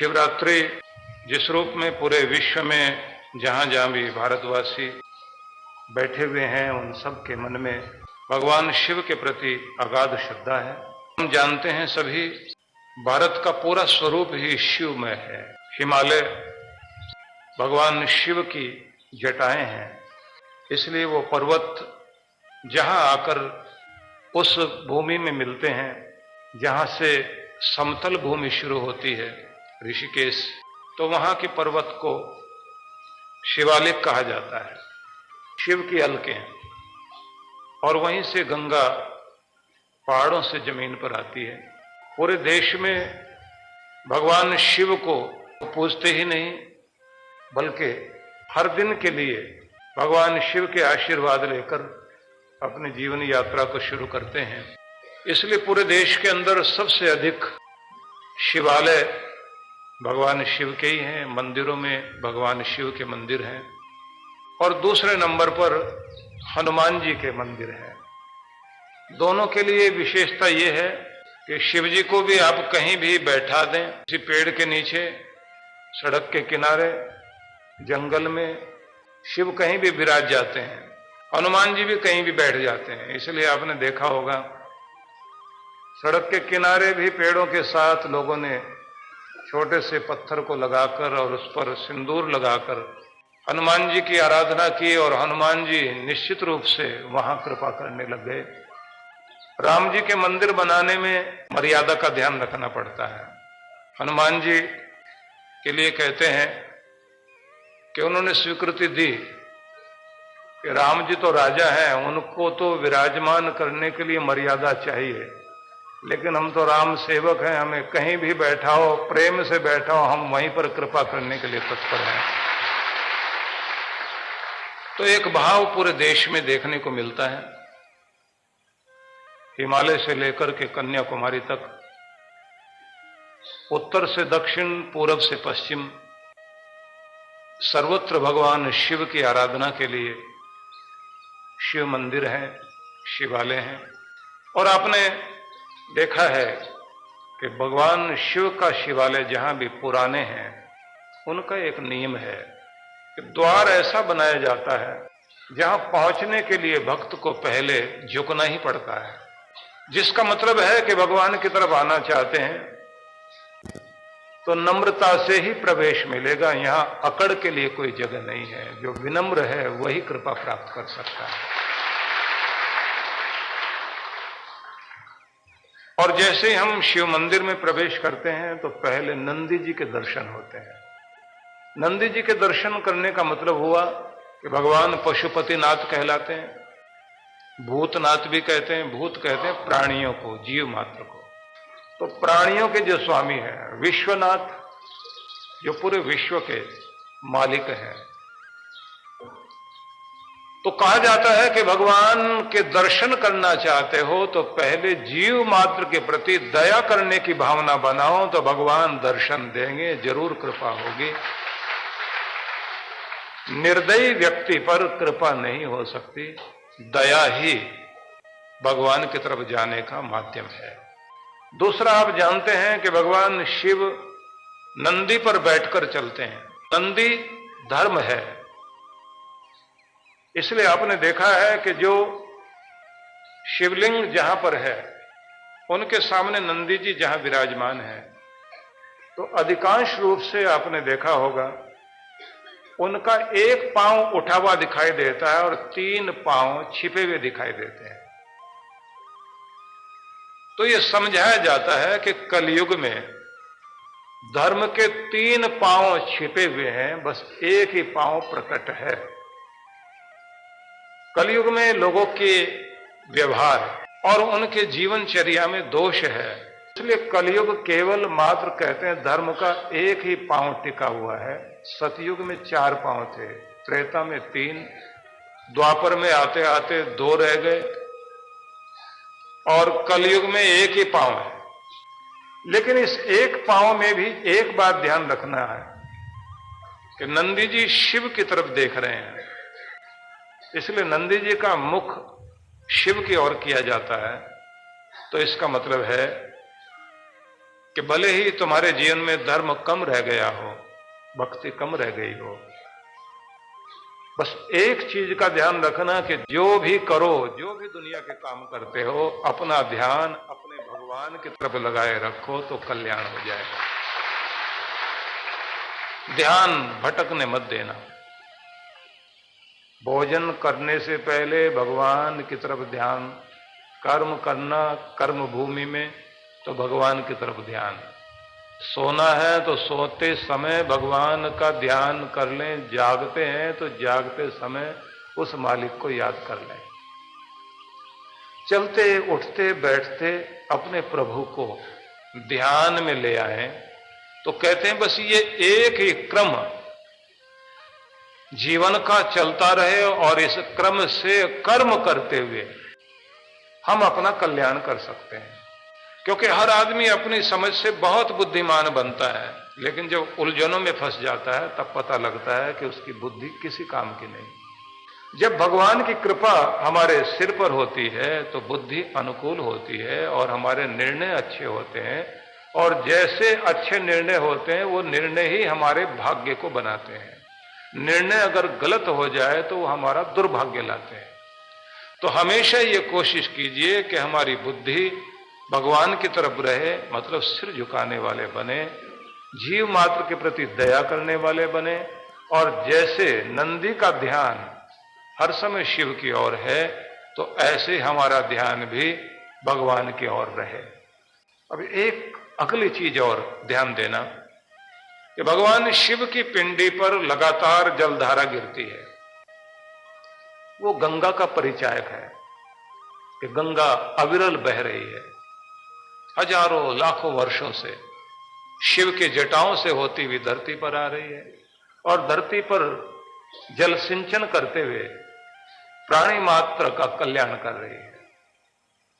शिवरात्रि जिस रूप में पूरे विश्व में जहाँ जहाँ भी भारतवासी बैठे हुए हैं उन सब के मन में भगवान शिव के प्रति अगाध श्रद्धा है। हम जानते हैं सभी भारत का पूरा स्वरूप ही शिवमय है। हिमालय भगवान शिव की जटाएं हैं, इसलिए वो पर्वत जहाँ आकर उस भूमि में मिलते हैं जहाँ से समतल भूमि शुरू होती है ऋषिकेश, तो वहाँ के पर्वत को शिवालिक कहा जाता है। शिव की अलकें हैं और वहीं से गंगा पहाड़ों से जमीन पर आती है। पूरे देश में भगवान शिव को पूजते ही नहीं बल्कि हर दिन के लिए भगवान शिव के आशीर्वाद लेकर अपनी जीवन यात्रा को शुरू करते हैं। इसलिए पूरे देश के अंदर सबसे अधिक शिवालय भगवान शिव के ही हैं, मंदिरों में भगवान शिव के मंदिर हैं और दूसरे नंबर पर हनुमान जी के मंदिर हैं। दोनों के लिए विशेषता ये है कि शिव जी को भी आप कहीं भी बैठा दें, किसी पेड़ के नीचे, सड़क के किनारे, जंगल में, शिव कहीं भी विराज जाते हैं। हनुमान जी भी कहीं भी बैठ जाते हैं। इसलिए आपने देखा होगा सड़क के किनारे भी पेड़ों के साथ लोगों ने छोटे से पत्थर को लगाकर और उस पर सिंदूर लगाकर हनुमान जी की आराधना की और हनुमान जी निश्चित रूप से वहां कृपा करने लग गए। राम जी के मंदिर बनाने में मर्यादा का ध्यान रखना पड़ता है। हनुमान जी के लिए कहते हैं कि उन्होंने स्वीकृति दी कि राम जी तो राजा हैं, उनको तो विराजमान करने के लिए मर्यादा चाहिए, लेकिन हम तो राम सेवक हैं, हमें कहीं भी बैठाओ, प्रेम से बैठाओ, हम वहीं पर कृपा करने के लिए तत्पर हैं। तो एक भाव पूरे देश में देखने को मिलता है। हिमालय से लेकर के कन्याकुमारी तक, उत्तर से दक्षिण, पूरब से पश्चिम, सर्वत्र भगवान शिव की आराधना के लिए शिव मंदिर हैं, शिवालय हैं। और आपने देखा है कि भगवान शिव का शिवालय जहां भी पुराने हैं उनका एक नियम है कि द्वार ऐसा बनाया जाता है जहां पहुंचने के लिए भक्त को पहले झुकना ही पड़ता है, जिसका मतलब है कि भगवान की तरफ आना चाहते हैं तो नम्रता से ही प्रवेश मिलेगा। यहां अकड़ के लिए कोई जगह नहीं है। जो विनम्र है वही कृपा प्राप्त कर सकता है। और जैसे ही हम शिव मंदिर में प्रवेश करते हैं तो पहले नंदी जी के दर्शन होते हैं। नंदी जी के दर्शन करने का मतलब हुआ कि भगवान पशुपतिनाथ कहलाते हैं, भूतनाथ भी कहते हैं। भूत कहते हैं प्राणियों को, जीव मात्र को। तो प्राणियों के जो स्वामी हैं, विश्वनाथ, जो पूरे विश्व के मालिक हैं। तो कहा जाता है कि भगवान के दर्शन करना चाहते हो तो पहले जीव मात्र के प्रति दया करने की भावना बनाओ, तो भगवान दर्शन देंगे, जरूर कृपा होगी। निर्दयी व्यक्ति पर कृपा नहीं हो सकती। दया ही भगवान की तरफ जाने का माध्यम है। दूसरा, आप जानते हैं कि भगवान शिव नंदी पर बैठकर चलते हैं। नंदी धर्म है, इसलिए आपने देखा है कि जो शिवलिंग जहां पर है उनके सामने नंदी जी जहां विराजमान है, तो अधिकांश रूप से आपने देखा होगा उनका एक पांव उठा हुआ दिखाई देता है और 3 पांव छिपे हुए दिखाई देते हैं। तो यह समझाया जाता है कि कलयुग में धर्म के 3 पांव छिपे हुए हैं, बस एक ही पांव प्रकट है। कलयुग में लोगों के व्यवहार और उनके जीवनचर्या में दोष है, इसलिए कलयुग केवल मात्र कहते हैं धर्म का एक ही पांव टिका हुआ है। सतयुग में 4 पांव थे, त्रेता में 3, द्वापर में आते आते 2 रह गए और कलयुग में एक ही पांव है। लेकिन इस एक पांव में भी एक बात ध्यान रखना है कि नंदी जी शिव की तरफ देख रहे हैं, इसलिए नंदी जी का मुख शिव की ओर किया जाता है। तो इसका मतलब है कि भले ही तुम्हारे जीवन में धर्म कम रह गया हो, भक्ति कम रह गई हो, बस एक चीज का ध्यान रखना कि जो भी करो, जो भी दुनिया के काम करते हो, अपना ध्यान अपने भगवान की तरफ लगाए रखो तो कल्याण हो जाएगा। ध्यान भटकने मत देना। भोजन करने से पहले भगवान की तरफ ध्यान, कर्म करना कर्म भूमि में तो भगवान की तरफ ध्यान, सोना है तो सोते समय भगवान का ध्यान कर लें, जागते हैं तो जागते समय उस मालिक को याद कर लें। चलते उठते बैठते अपने प्रभु को ध्यान में ले आए तो कहते हैं बस ये एक ही क्रम जीवन का चलता रहे और इस क्रम से कर्म करते हुए हम अपना कल्याण कर सकते हैं। क्योंकि हर आदमी अपनी समझ से बहुत बुद्धिमान बनता है, लेकिन जब उलझनों में फंस जाता है तब पता लगता है कि उसकी बुद्धि किसी काम की नहीं। जब भगवान की कृपा हमारे सिर पर होती है तो बुद्धि अनुकूल होती है और हमारे निर्णय अच्छे होते हैं, और जैसे अच्छे निर्णय होते हैं वो निर्णय ही हमारे भाग्य को बनाते हैं। निर्णय अगर गलत हो जाए तो वो हमारा दुर्भाग्य लाते हैं। तो हमेशा ये कोशिश कीजिए कि हमारी बुद्धि भगवान की तरफ रहे, मतलब सिर झुकाने वाले बने, जीव मात्र के प्रति दया करने वाले बने, और जैसे नंदी का ध्यान हर समय शिव की ओर है तो ऐसे हमारा ध्यान भी भगवान की ओर रहे। अब एक अगली चीज और ध्यान देना कि भगवान शिव की पिंडी पर लगातार जलधारा गिरती है। वो गंगा का परिचायक है कि गंगा अविरल बह रही है, हजारों लाखों वर्षों से शिव के जटाओं से होती हुई धरती पर आ रही है, और धरती पर जल सिंचन करते हुए प्राणी मात्र का कल्याण कर रही है।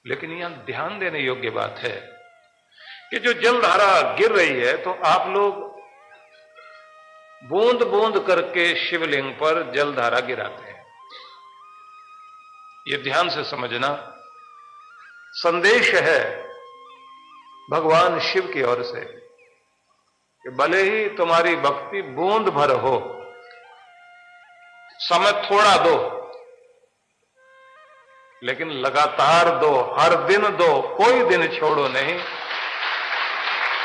लेकिन यहां ध्यान देने योग्य बात है कि जो जलधारा गिर रही है तो आप लोग बूंद बूंद करके शिवलिंग पर जलधारा गिराते हैं। यह ध्यान से समझना संदेश है भगवान शिव की ओर से कि भले ही तुम्हारी भक्ति बूंद भर हो, समय थोड़ा दो, लेकिन लगातार दो, हर दिन दो, कोई दिन छोड़ो नहीं,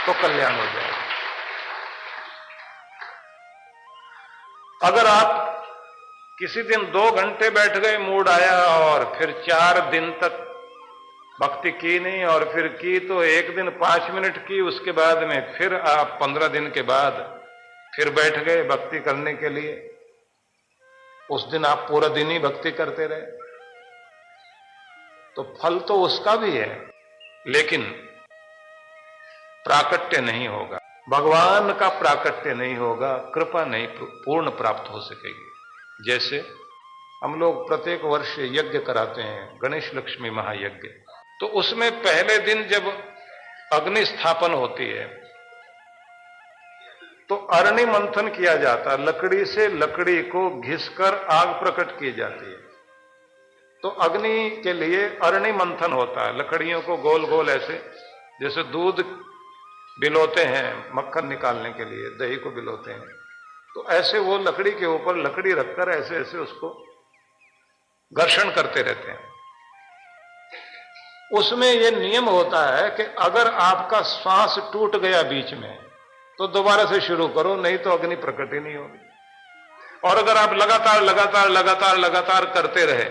तो कल्याण हो जाएगा। अगर आप किसी दिन 2 घंटे बैठ गए, मूड आया, और फिर 4 दिन तक भक्ति की नहीं, और फिर की तो एक दिन 5 मिनट की, उसके बाद में फिर आप 15 दिन के बाद फिर बैठ गए भक्ति करने के लिए, उस दिन आप पूरा दिन ही भक्ति करते रहे, तो फल तो उसका भी है, लेकिन प्राकट्य नहीं होगा, भगवान का प्राकट्य नहीं होगा, कृपा नहीं पूर्ण प्राप्त हो सकेगी। जैसे हम लोग प्रत्येक वर्ष यज्ञ कराते हैं, गणेश लक्ष्मी महायज्ञ, तो उसमें पहले दिन जब अग्नि स्थापन होती है तो अरणि मंथन किया जाता है, लकड़ी से लकड़ी को घिसकर आग प्रकट की जाती है। तो अग्नि के लिए अरणि मंथन होता है, लकड़ियों को गोल गोल ऐसे, जैसे दूध बिलोते हैं मक्खन निकालने के लिए, दही को बिलोते हैं, तो ऐसे वो लकड़ी के ऊपर लकड़ी रखकर ऐसे ऐसे उसको घर्षण करते रहते हैं। उसमें यह नियम होता है कि अगर आपका श्वास टूट गया बीच में तो दोबारा से शुरू करो, नहीं तो अग्नि प्रकट ही नहीं होगी। और अगर आप लगातार लगातार लगातार लगातार करते रहे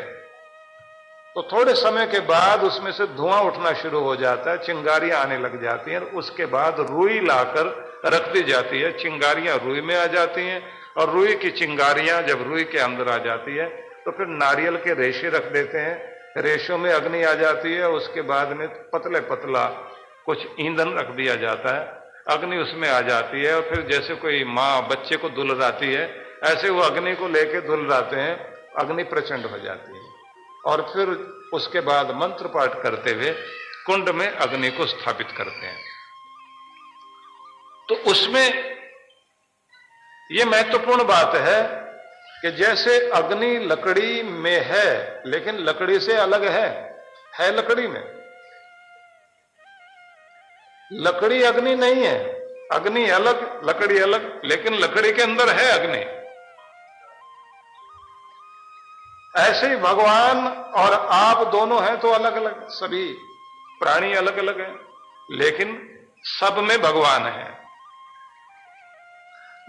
तो थोड़े समय के बाद उसमें से धुआं उठना शुरू हो जाता है, चिंगारियां आने लग जाती हैं, उसके बाद रुई लाकर रख दी जाती है, चिंगारियां रुई में आ जाती हैं, और रुई की चिंगारियां जब रुई के अंदर आ जाती है तो फिर नारियल के रेशे रख देते हैं, रेशों में अग्नि आ जाती है, उसके बाद में पतले पतला कुछ ईंधन रख दिया जाता है, अग्नि उसमें आ जाती है, और फिर जैसे कोई माँ बच्चे को दुलराती है ऐसे वो अग्नि को लेके दुलराते हैं, अग्नि प्रचंड हो जाती है, और फिर उसके बाद मंत्र पाठ करते हुए कुंड में अग्नि को स्थापित करते हैं। तो उसमें यह महत्वपूर्ण बात है कि जैसे अग्नि लकड़ी में है लेकिन लकड़ी से अलग है लकड़ी में, लकड़ी अग्नि नहीं है, अग्नि अलग लकड़ी अलग, लेकिन लकड़ी के अंदर है अग्नि। ऐसे ही भगवान और आप दोनों हैं तो अलग अलग, सभी प्राणी अलग अलग हैं, लेकिन सब में भगवान है।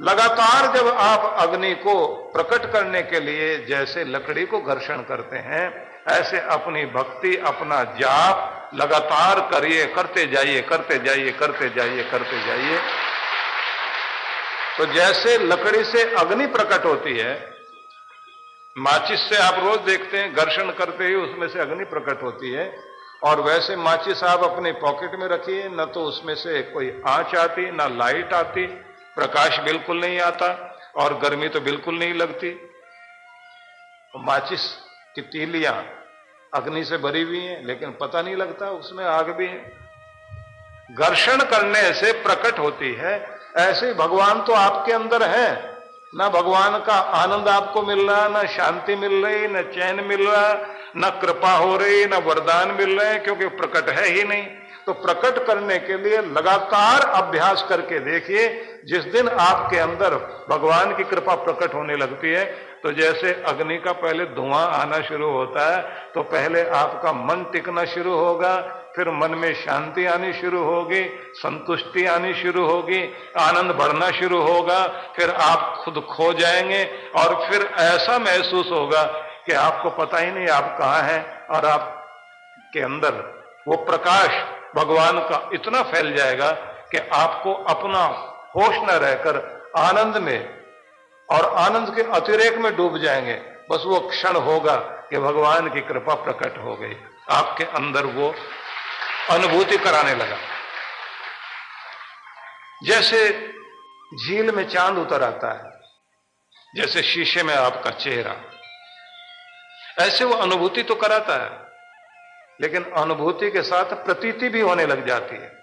लगातार जब आप अग्नि को प्रकट करने के लिए जैसे लकड़ी को घर्षण करते हैं, ऐसे अपनी भक्ति, अपना जाप लगातार करिए, करते जाइए, करते जाइए, करते जाइए, करते जाइए। तो जैसे लकड़ी से अग्नि प्रकट होती है, माचिस से आप रोज देखते हैं घर्षण करते ही उसमें से अग्नि प्रकट होती है, और वैसे माचिस आप अपने पॉकेट में रखिए, न तो उसमें से कोई आंच आती, ना लाइट आती, प्रकाश बिल्कुल नहीं आता, और गर्मी तो बिल्कुल नहीं लगती। माचिस की तीलियां अग्नि से भरी हुई हैं, लेकिन पता नहीं लगता उसमें आग भी है। घर्षण करने से प्रकट होती है। ऐसे भगवान तो आपके अंदर है, ना भगवान का आनंद आपको मिल रहा, ना शांति मिल रही, ना चैन मिल रहा, ना कृपा हो रही, ना वरदान मिल रहे, क्योंकि प्रकट है ही नहीं। तो प्रकट करने के लिए लगातार अभ्यास करके देखिए। जिस दिन आपके अंदर भगवान की कृपा प्रकट होने लगती है, तो जैसे अग्नि का पहले धुआं आना शुरू होता है, तो पहले आपका मन टिकना शुरू होगा, फिर मन में शांति आनी शुरू होगी, संतुष्टि आनी शुरू होगी, आनंद बढ़ना शुरू होगा, फिर आप खुद खो जाएंगे, और फिर ऐसा महसूस होगा कि आपको पता ही नहीं आप कहां हैं, और आपके अंदर वो प्रकाश भगवान का इतना फैल जाएगा कि आपको अपना होश न रहकर आनंद में और आनंद के अतिरेक में डूब जाएंगे। बस वो क्षण होगा कि भगवान की कृपा प्रकट हो गई, आपके अंदर वो अनुभूति कराने लगा। जैसे झील में चांद उतर आता है, जैसे शीशे में आपका चेहरा, ऐसे वो अनुभूति तो कराता है, लेकिन अनुभूति के साथ प्रतीति भी होने लग जाती है।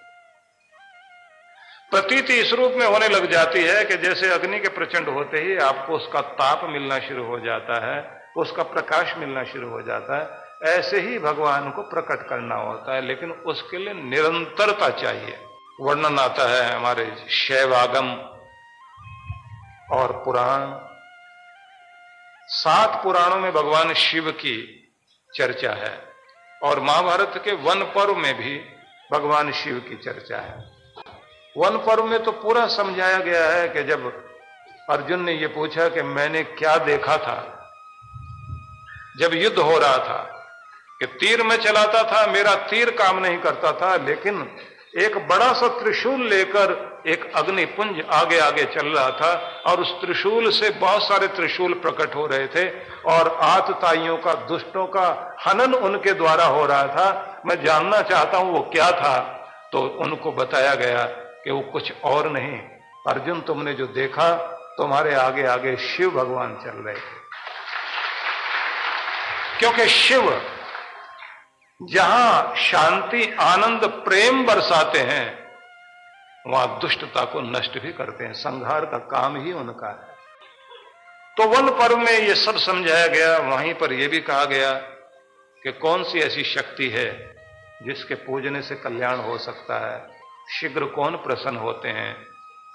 प्रतीति इस रूप में होने लग जाती है कि जैसे अग्नि के प्रचंड होते ही आपको उसका ताप मिलना शुरू हो जाता है, उसका प्रकाश मिलना शुरू हो जाता है। ऐसे ही भगवान को प्रकट करना होता है, लेकिन उसके लिए निरंतरता चाहिए। वर्णन आता है हमारे शैवागम और पुराण, 7 पुराणों में भगवान शिव की चर्चा है, और महाभारत के वन पर्व में भी भगवान शिव की चर्चा है। वन पर्व में तो पूरा समझाया गया है कि जब अर्जुन ने यह पूछा कि मैंने क्या देखा था, जब युद्ध हो रहा था, कि तीर में चलाता था, मेरा तीर काम नहीं करता था, लेकिन एक बड़ा सा त्रिशूल लेकर एक अग्निपुंज आगे आगे चल रहा था, और उस त्रिशूल से बहुत सारे त्रिशूल प्रकट हो रहे थे, और आतताइयों का, दुष्टों का हनन उनके द्वारा हो रहा था। मैं जानना चाहता हूं वो क्या था, तो उनको बताया गया कि वो कुछ और नहीं, अर्जुन तुमने जो देखा, तुम्हारे आगे आगे शिव भगवान चल रहे थे। क्योंकि शिव जहां शांति, आनंद, प्रेम बरसाते हैं, वहां दुष्टता को नष्ट भी करते हैं। संहार का काम ही उनका है। तो वन पर्व में यह सब समझाया गया। वहीं पर यह भी कहा गया कि कौन सी ऐसी शक्ति है जिसके पूजने से कल्याण हो सकता है, शीघ्र कौन प्रसन्न होते हैं,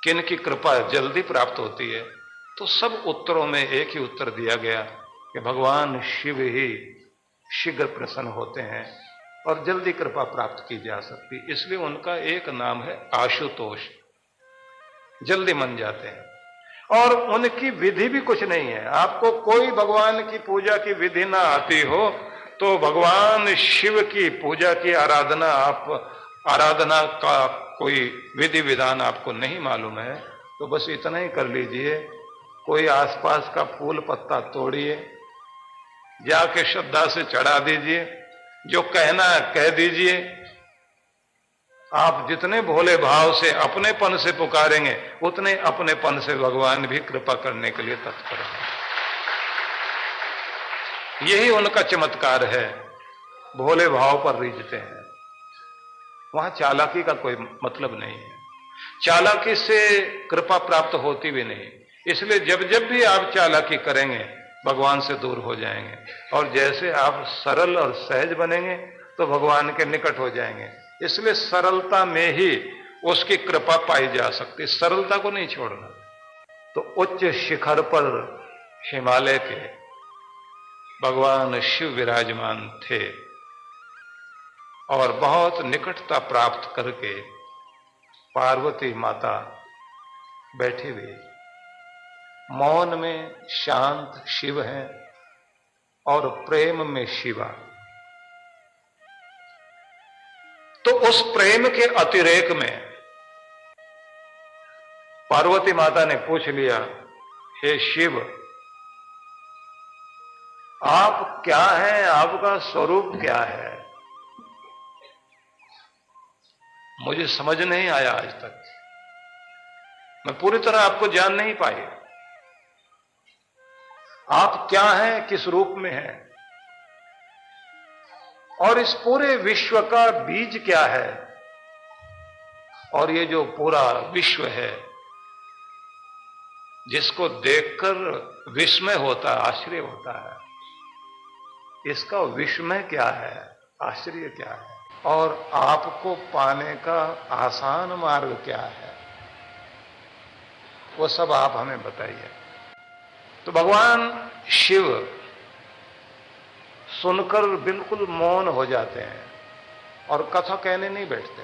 किन की कृपा जल्दी प्राप्त होती है। तो सब उत्तरों में एक ही उत्तर दिया गया कि भगवान शिव ही शीघ्र प्रसन्न होते हैं और जल्दी कृपा प्राप्त की जा सकती, इसलिए उनका एक नाम है आशुतोष, जल्दी मन जाते हैं। और उनकी विधि भी कुछ नहीं है। आपको कोई भगवान की पूजा की विधि ना आती हो, तो भगवान शिव की पूजा की आराधना का कोई विधि विधान आपको नहीं मालूम है, तो बस इतना ही कर लीजिए। कोई आसपास का फूल पत्ता तोड़िए, जाके श्रद्धा से चढ़ा दीजिए, जो कहना है कह दीजिए। आप जितने भोले भाव से अपनेपन से पुकारेंगे, उतने अपनेपन से भगवान भी कृपा करने के लिए तत्पर हैं। यही उनका चमत्कार है, भोले भाव पर रीझते हैं। वहां चालाकी का कोई मतलब नहीं है, चालाकी से कृपा प्राप्त होती भी नहीं। इसलिए जब जब भी आप चालाकी करेंगे, भगवान से दूर हो जाएंगे, और जैसे आप सरल और सहज बनेंगे तो भगवान के निकट हो जाएंगे। इसलिए सरलता में ही उसकी कृपा पाई जा सकती, सरलता को नहीं छोड़ना। तो उच्च शिखर पर हिमालय के भगवान शिव विराजमान थे और बहुत निकटता प्राप्त करके पार्वती माता बैठी हुई मौन में शांत शिव हैं और प्रेम में शिवा। तो उस प्रेम के अतिरेक में पार्वती माता ने पूछ लिया, हे शिव, आप क्या हैं, आपका स्वरूप क्या है? मुझे समझ नहीं आया आज तक, मैं पूरी तरह आपको जान नहीं पाई। आप क्या हैं, किस रूप में हैं, और इस पूरे विश्व का बीज क्या है? और ये जो पूरा विश्व है जिसको देखकर विस्मय होता है, आश्चर्य होता है, इसका विस्मय क्या है, आश्चर्य क्या है, और आपको पाने का आसान मार्ग क्या है, वो सब आप हमें बताइए। तो भगवान शिव सुनकर बिल्कुल मौन हो जाते हैं और कथा कहने नहीं बैठते,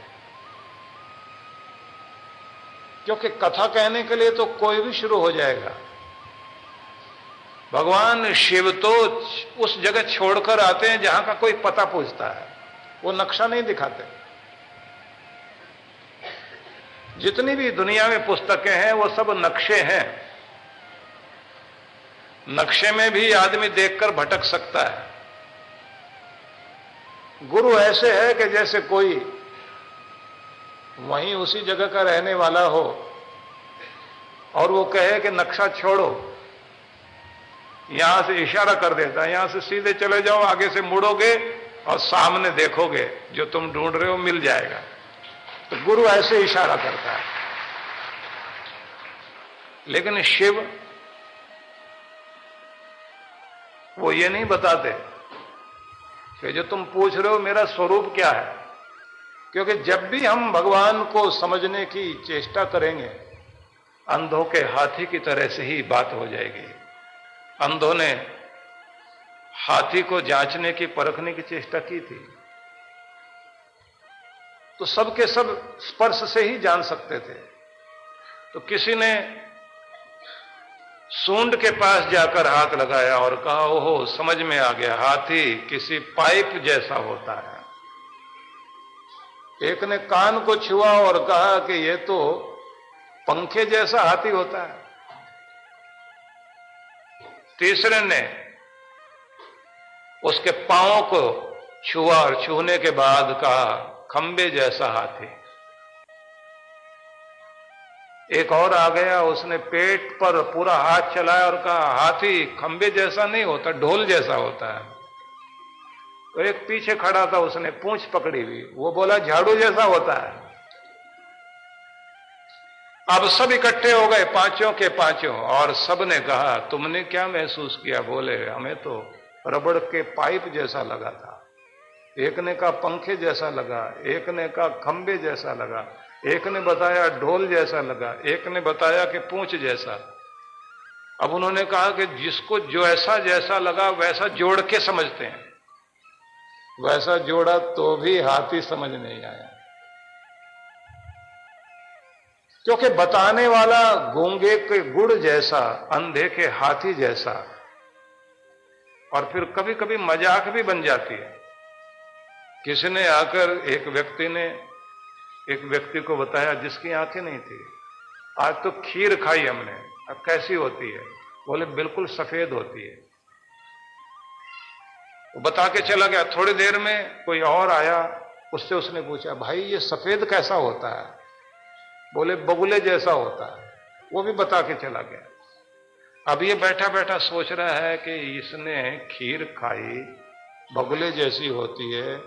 क्योंकि कथा कहने के लिए तो कोई भी शुरू हो जाएगा। भगवान शिव तो उस जगह छोड़कर आते हैं जहां का कोई पता पूछता है, वो नक्शा नहीं दिखाते। जितनी भी दुनिया में पुस्तकें हैं वो सब नक्शे हैं। नक्शे में भी आदमी देखकर भटक सकता है। गुरु ऐसे है कि जैसे कोई वहीं उसी जगह का रहने वाला हो और वो कहे कि नक्शा छोड़ो, यहां से इशारा कर देता है, यहां से सीधे चले जाओ, आगे से मुड़ोगे और सामने देखोगे जो तुम ढूंढ रहे हो मिल जाएगा। तो गुरु ऐसे इशारा करता है। लेकिन शिव वो ये नहीं बताते कि जो तुम पूछ रहे हो मेरा स्वरूप क्या है, क्योंकि जब भी हम भगवान को समझने की चेष्टा करेंगे अंधों के हाथी की तरह से ही बात हो जाएगी। अंधों ने हाथी को जांचने की, परखने की चेष्टा की थी, तो सबके सब स्पर्श से ही जान सकते थे। तो किसी ने सूंड के पास जाकर हाथ लगाया और कहा, ओहो समझ में आ गया, हाथी किसी पाइप जैसा होता है। एक ने कान को छुआ और कहा कि यह तो पंखे जैसा हाथी होता है। तीसरे ने उसके पांवों को छुआ और छूने के बाद कहा खंबे जैसा हाथी। एक और आ गया, उसने पेट पर पूरा हाथ चलाया और कहा हाथी खंबे जैसा नहीं होता, ढोल जैसा होता है। तो एक पीछे खड़ा था, उसने पूंछ पकड़ी हुई, वो बोला झाड़ू जैसा होता है। अब सब इकट्ठे हो गए, पांचों के पांचों, और सब ने कहा तुमने क्या महसूस किया? बोले हमें तो रबड़ के पाइप जैसा लगा था। एक ने कहा पंखे जैसा लगा, एक ने कहा खंबे जैसा लगा, एक ने बताया ढोल जैसा लगा, एक ने बताया कि पूंछ जैसा। अब उन्होंने कहा कि जिसको जो ऐसा जैसा लगा वैसा जोड़ के समझते हैं। वैसा जोड़ा तो भी हाथी समझ नहीं आया, क्योंकि बताने वाला गूंगे के गुड़ जैसा, अंधे के हाथी जैसा। और फिर कभी कभी मजाक भी बन जाती है। किसी ने आकर एक व्यक्ति को बताया जिसकी आंखें नहीं थी, आज तो खीर खाई हमने, अब कैसी होती है? बोले बिल्कुल सफेद होती है। वो बता के चला गया। थोड़ी देर में कोई और आया, उससे उसने पूछा भाई ये सफेद कैसा होता है? बोले बगुले जैसा होता है। वो भी बता के चला गया। अब ये बैठा बैठा सोच रहा है कि इसने खीर खाई, बगुले जैसी होती है,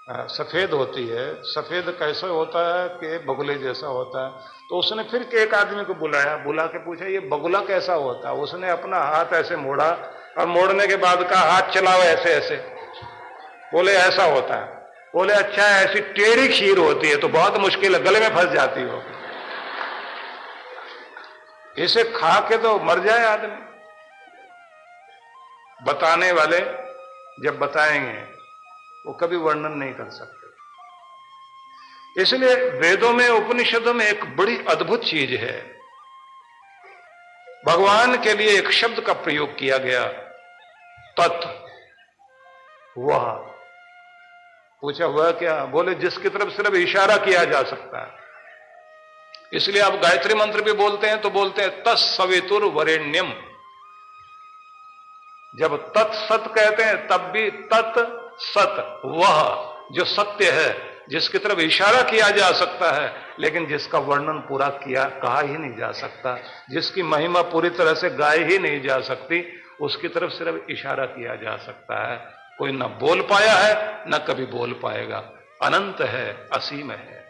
सफेद होती है, सफेद कैसे होता है कि बगुले जैसा होता है। तो उसने फिर एक आदमी को बुलाया, बुला के पूछा ये बगुला कैसा होता है? उसने अपना हाथ ऐसे मोड़ा और मोड़ने के बाद कहा हाथ चलाओ ऐसे ऐसे। बोले ऐसा होता है। बोले अच्छा ऐसी टेढ़ी खीर होती है तो बहुत मुश्किल है, गले में फंस जाती हो, इसे खा के तो मर जाए आदमी। बताने वाले जब बताएंगे वो कभी वर्णन नहीं कर सकते। इसलिए वेदों में, उपनिषदों में एक बड़ी अद्भुत चीज है, भगवान के लिए एक शब्द का प्रयोग किया गया, तत्। वह, पूछा वह क्या? बोले जिसकी तरफ सिर्फ इशारा किया जा सकता है। इसलिए आप गायत्री मंत्र भी बोलते हैं तो बोलते हैं तत्सवितुर वरेण्यम। जब तत्सत कहते हैं तब भी तत्सत, वह जो सत्य है, जिसकी तरफ इशारा किया जा सकता है लेकिन जिसका वर्णन पूरा कहा ही नहीं जा सकता, जिसकी महिमा पूरी तरह से गाई ही नहीं जा सकती, उसकी तरफ सिर्फ इशारा किया जा सकता है। कोई न बोल पाया है न कभी बोल पाएगा, अनंत है, असीम है।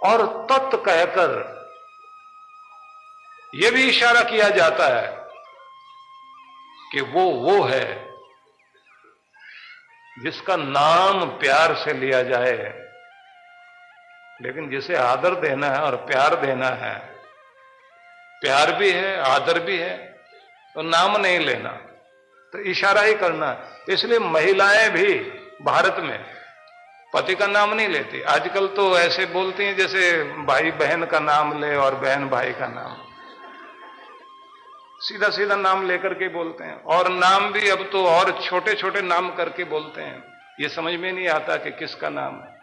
और तत् कहकर यह भी इशारा किया जाता है कि वो है जिसका नाम प्यार से लिया जाए, लेकिन जिसे आदर देना है और प्यार देना है, प्यार भी है आदर भी है, तो नाम नहीं लेना, तो इशारा ही करना। इसलिए महिलाएं भी भारत में पति का नाम नहीं लेती। आजकल तो ऐसे बोलती हैं जैसे भाई बहन का नाम ले और बहन भाई का नाम, सीधा सीधा नाम लेकर के बोलते हैं। और नाम भी अब तो और छोटे छोटे नाम करके बोलते हैं, ये समझ में नहीं आता कि किसका नाम है।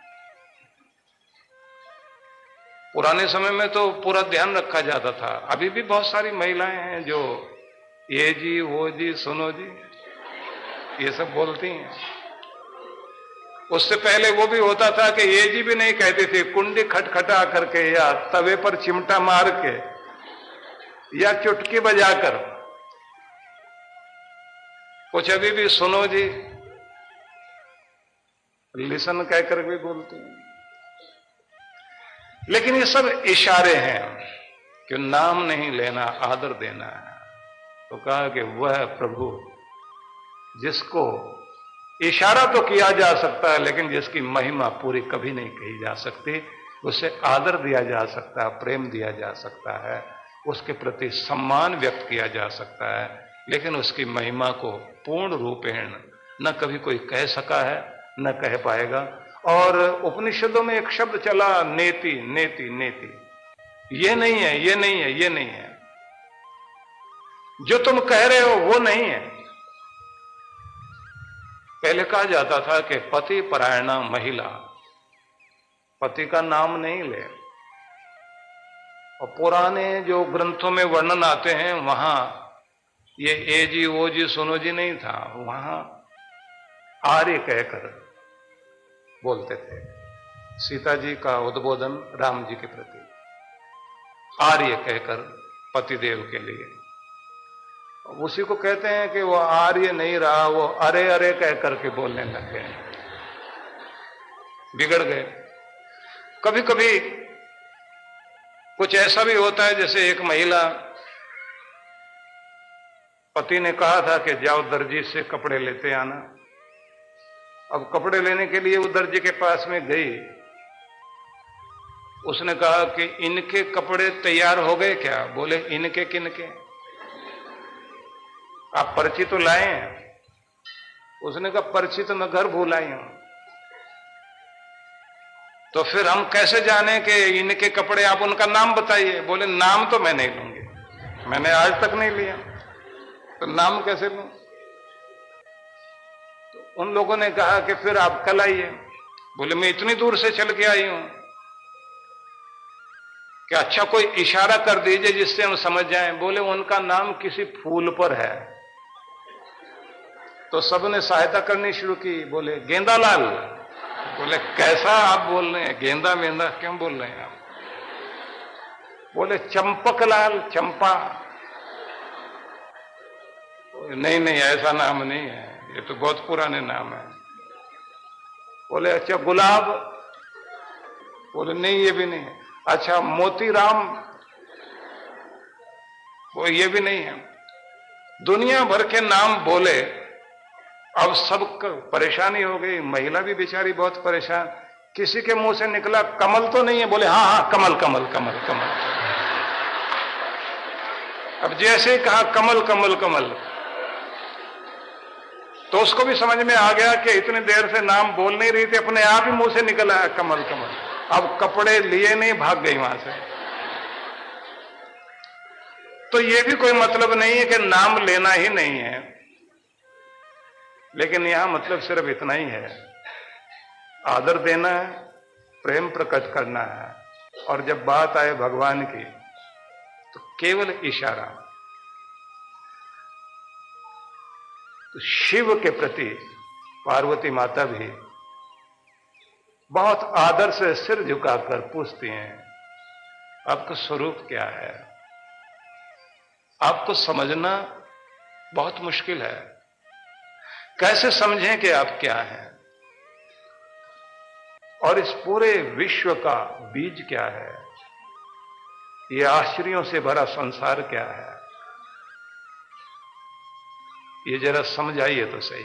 पुराने समय में तो पूरा ध्यान रखा जाता था। अभी भी बहुत सारी महिलाएं हैं जो ये जी, वो जी, सुनो जी, ये सब बोलती हैं। उससे पहले वो भी होता था कि ये जी भी नहीं कहती थी, कुंडी खटखटा करके या तवे पर चिमटा मार के या चुटकी बजाकर। कुछ अभी भी सुनो जी, लिसन कहकर भी बोलते हैं। लेकिन ये सब इशारे हैं कि नाम नहीं लेना, आदर देना है। तो कहा कि वह प्रभु जिसको इशारा तो किया जा सकता है लेकिन जिसकी महिमा पूरी कभी नहीं कही जा सकती, उसे आदर दिया जा सकता है, प्रेम दिया जा सकता है, उसके प्रति सम्मान व्यक्त किया जा सकता है, लेकिन उसकी महिमा को पूर्ण रूपेण न कभी कोई कह सका है न कह पाएगा। और उपनिषदों में एक शब्द चला, नेति नेति नेति। ये नहीं है, ये नहीं है, ये नहीं है, जो तुम कह रहे हो वो नहीं है। पहले कहा जाता था कि पति परायणा महिला, पति का नाम नहीं ले। और पुराने जो ग्रंथों में वर्णन आते हैं वहां ये ए जी, ओ जी, सुनो जी नहीं था, वहां आर्य कहकर बोलते थे। सीता जी का उद्बोधन राम जी के प्रति आर्य कहकर पतिदेव के लिए, उसी को कहते हैं कि वो आर्य नहीं रहा, वो अरे अरे कह करके बोलने लगे, बिगड़ गए। कभी कभी कुछ ऐसा भी होता है, जैसे एक महिला, पति ने कहा था कि जाओ दर्जी से कपड़े लेते आना। अब कपड़े लेने के लिए वो दर्जी के पास में गई। उसने कहा कि इनके कपड़े तैयार हो गए क्या? बोले इनके किनके? आप पर्ची तो लाए हैं? उसने कहा पर्ची तो मैं घर भूल आई हूं। तो फिर हम कैसे जाने कि इनके कपड़े? आप उनका नाम बताइए। बोले नाम तो मैं नहीं लूंगी, मैंने आज तक नहीं लिया, तो नाम कैसे लूं? तो उन लोगों ने कहा कि फिर आप कल आइए। बोले मैं इतनी दूर से चल के आई हूं कि अच्छा कोई इशारा कर दीजिए जिससे हम समझ जाएं। बोले उनका नाम किसी फूल पर है। तो सबने सहायता करनी शुरू की। बोले गेंदालाल। बोले कैसा आप बोल रहे हैं, गेंदा मेंदा क्यों बोल रहे हैं आप? बोले चंपकलाल, चंपा। नहीं नहीं ऐसा नाम नहीं है, ये तो बहुत पुराने नाम है। बोले अच्छा गुलाब। बोले नहीं ये भी नहीं है। अच्छा मोतीराम। वो ये भी नहीं है। दुनिया भर के नाम बोले अब सब परेशानी हो गई, महिला भी बेचारी बहुत परेशान। किसी के मुंह से निकला कमल तो नहीं है, बोले हाँ हाँ कमल कमल कमल कमल। अब जैसे ही कहा कमल कमल कमल, तो उसको भी समझ में आ गया कि इतनी देर से नाम बोल नहीं रही थी, अपने आप ही मुंह से निकल आया कमल कमल। अब कपड़े लिए नहीं, भाग गई वहां से। तो ये भी कोई मतलब नहीं है कि नाम लेना ही नहीं है, लेकिन यहां मतलब सिर्फ इतना ही है, आदर देना है, प्रेम प्रकट करना है। और जब बात आए भगवान की तो केवल इशारा। तो शिव के प्रति पार्वती माता भी बहुत आदर से सिर झुकाकर पूछती हैं, आपका स्वरूप क्या है? आपको समझना बहुत मुश्किल है, कैसे समझें कि आप क्या हैं? और इस पूरे विश्व का बीज क्या है? ये आश्चर्यों से भरा संसार क्या है? ये जरा समझ आइए तो सही।